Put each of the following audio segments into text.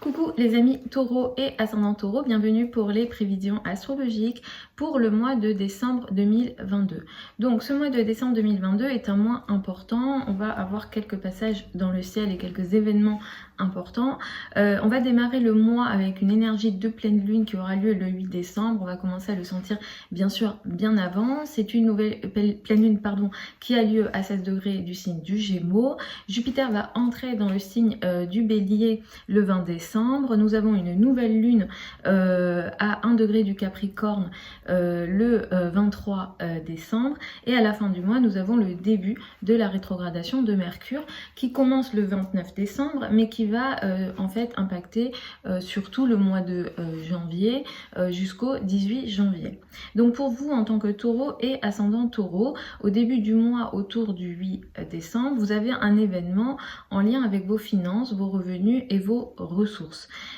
Coucou les amis taureaux et ascendant taureau, bienvenue pour les prévisions astrologiques pour le mois de décembre 2022. Donc ce mois de décembre 2022 est un mois important, on va avoir quelques passages dans le ciel et quelques événements importants. On va démarrer le mois avec une énergie de pleine lune qui aura lieu le 8 décembre, on va commencer à le sentir bien sûr bien avant. C'est une nouvelle pleine lune qui a lieu à 16 degrés du signe du Gémeaux. Jupiter va entrer dans le signe du Bélier le 20 décembre. Nous avons une nouvelle lune à 1 degré du Capricorne le 23 décembre. Et à la fin du mois, nous avons le début de la rétrogradation de Mercure qui commence le 29 décembre, mais qui va en fait impacter surtout le mois de janvier jusqu'au 18 janvier. Donc pour vous, en tant que taureau et ascendant taureau, au début du mois, autour du 8 décembre, vous avez un événement en lien avec vos finances, vos revenus et vos ressources.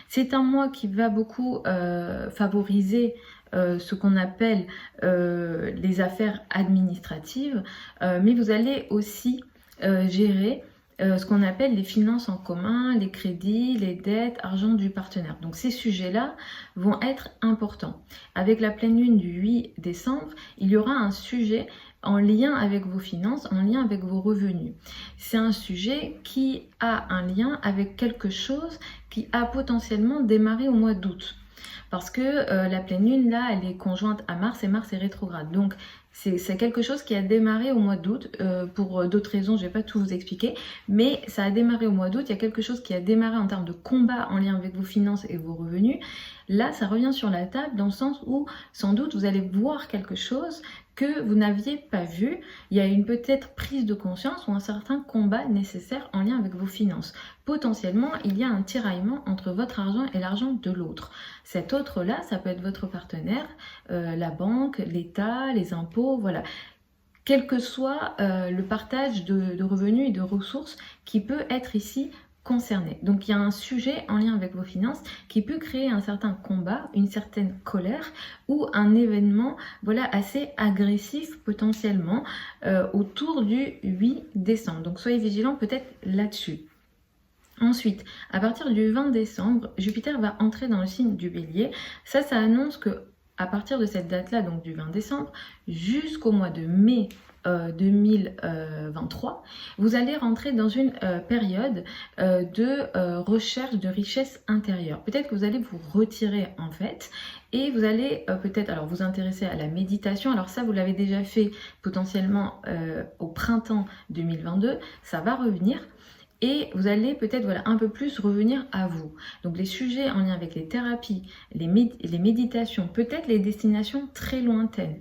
C'est un mois qui va beaucoup favoriser ce qu'on appelle les affaires administratives, mais vous allez aussi gérer ce qu'on appelle les finances en commun, les crédits, les dettes, argent du partenaire. Donc ces sujets-là vont être importants. Avec la pleine lune du 8 décembre, il y aura un sujet en lien avec vos finances, en lien avec vos revenus. C'est un sujet qui a un lien avec quelque chose qui a potentiellement démarré au mois d'août. Parce que la pleine lune, là, elle est conjointe à Mars et Mars est rétrograde. Donc, c'est quelque chose qui a démarré au mois d'août. Pour d'autres raisons, je ne vais pas tout vous expliquer. Mais ça a démarré au mois d'août. Il y a quelque chose qui a démarré en termes de combat en lien avec vos finances et vos revenus. Là, ça revient sur la table dans le sens où, sans doute, vous allez voir quelque chose que vous n'aviez pas vu. Il y a une peut-être prise de conscience ou un certain combat nécessaire en lien avec vos finances. Potentiellement, il y a un tiraillement entre votre argent et l'argent de l'autre. Cet autre-là, ça peut être votre partenaire, la banque, l'État, les impôts, voilà. Quel que soit le partage de revenus et de ressources qui peut être ici concernés. Donc il y a un sujet en lien avec vos finances qui peut créer un certain combat, une certaine colère ou un événement assez agressif potentiellement autour du 8 décembre. Donc soyez vigilants peut-être là-dessus. Ensuite, à partir du 20 décembre, Jupiter va entrer dans le signe du Bélier. Ça annonce que à partir de cette date-là, donc du 20 décembre, jusqu'au mois de mai 2023, vous allez rentrer dans une période de recherche de richesse intérieure. Peut-être que vous allez vous retirer en fait et vous allez peut-être alors vous intéresser à la méditation. Alors ça, vous l'avez déjà fait potentiellement au printemps 2022, ça va revenir. Et vous allez peut-être un peu plus revenir à vous. Donc les sujets en lien avec les thérapies, les méditations, peut-être les destinations très lointaines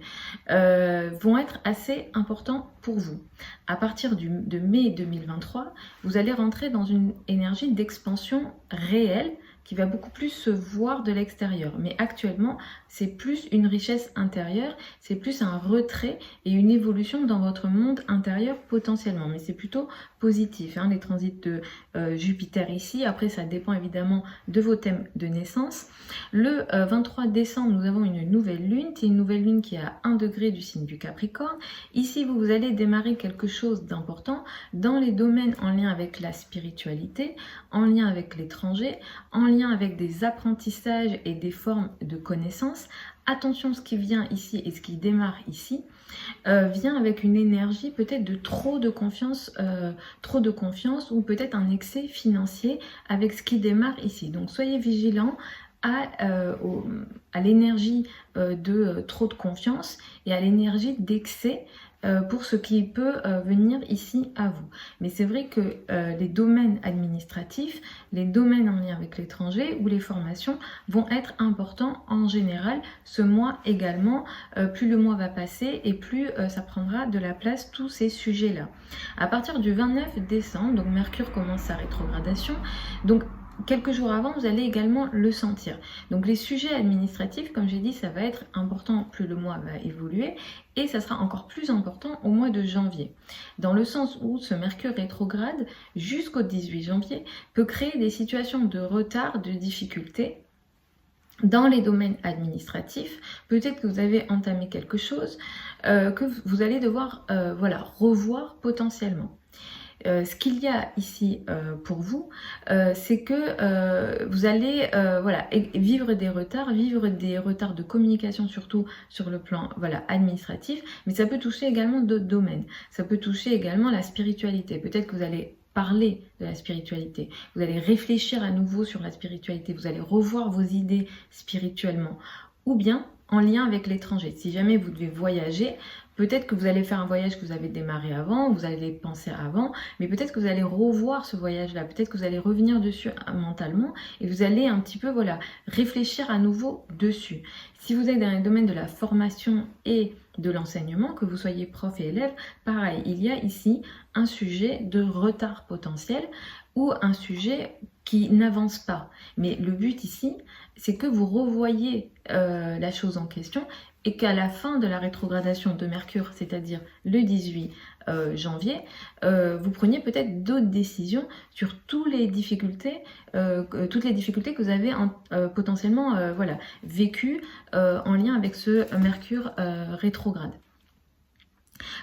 vont être assez importants pour vous. À partir de mai 2023, vous allez rentrer dans une énergie d'expansion réelle qui va beaucoup plus se voir de l'extérieur. Mais actuellement, c'est plus une richesse intérieure, c'est plus un retrait et une évolution dans votre monde intérieur potentiellement. Mais c'est plutôt positif, les transits de Jupiter ici. Après, ça dépend évidemment de vos thèmes de naissance. Le 23 décembre, nous avons une nouvelle lune. C'est une nouvelle lune qui est à 1 degré du signe du Capricorne. Ici, vous allez démarrer quelque chose d'important dans les domaines en lien avec la spiritualité, en lien avec l'étranger, en lien avec des apprentissages et des formes de connaissances. Attention, ce qui vient ici et ce qui démarre ici vient avec une énergie peut-être de trop de confiance ou peut-être un excès financier avec ce qui démarre ici. Donc soyez vigilants à l'énergie de trop de confiance et à l'énergie d'excès pour ce qui peut venir ici à vous. Mais c'est vrai que les domaines administratifs, les domaines en lien avec l'étranger ou les formations vont être importants en général ce mois également. Plus le mois va passer et plus ça prendra de la place tous ces sujets-là. À partir du 29 décembre, donc Mercure commence sa rétrogradation, donc quelques jours avant, vous allez également le sentir. Donc les sujets administratifs, comme j'ai dit, ça va être important plus le mois va évoluer et ça sera encore plus important au mois de janvier. Dans le sens où ce Mercure rétrograde jusqu'au 18 janvier peut créer des situations de retard, de difficultés dans les domaines administratifs. Peut-être que vous avez entamé quelque chose que vous allez devoir revoir potentiellement. ce qu'il y a ici pour vous, c'est que vous allez voilà, vivre des retards de communication, surtout sur le plan voilà, administratif, mais ça peut toucher également d'autres domaines. Ça peut toucher également la spiritualité. Peut-être que vous allez parler de la spiritualité, vous allez réfléchir à nouveau sur la spiritualité, vous allez revoir vos idées spirituellement, ou bien en lien avec l'étranger. Si jamais vous devez voyager, peut-être que vous allez faire un voyage que vous avez démarré avant, vous allez penser avant, mais peut-être que vous allez revoir ce voyage-là, peut-être que vous allez revenir dessus mentalement et vous allez un petit peu voilà, réfléchir à nouveau dessus. Si vous êtes dans le domaine de la formation et de l'enseignement, que vous soyez prof et élève, pareil, il y a ici un sujet de retard potentiel ou un sujet qui n'avance pas. Mais le but ici, c'est que vous revoyez la chose en question et qu'à la fin de la rétrogradation de Mercure, c'est-à-dire le 18 janvier, vous preniez peut-être d'autres décisions sur toutes les difficultés que vous avez potentiellement voilà, vécues en lien avec ce Mercure rétrograde.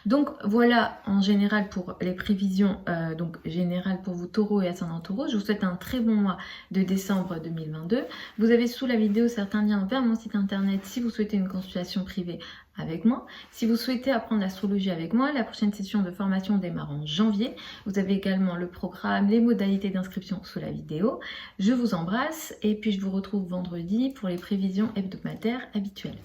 Donc voilà en général pour les prévisions donc générales pour vous taureaux et ascendant taureau. Je vous souhaite un très bon mois de décembre 2022. Vous avez sous la vidéo certains liens vers mon site internet si vous souhaitez une consultation privée avec moi. Si vous souhaitez apprendre l'astrologie avec moi, la prochaine session de formation démarre en janvier. Vous avez également le programme, les modalités d'inscription sous la vidéo. Je vous embrasse et puis je vous retrouve vendredi pour les prévisions hebdomadaires habituelles.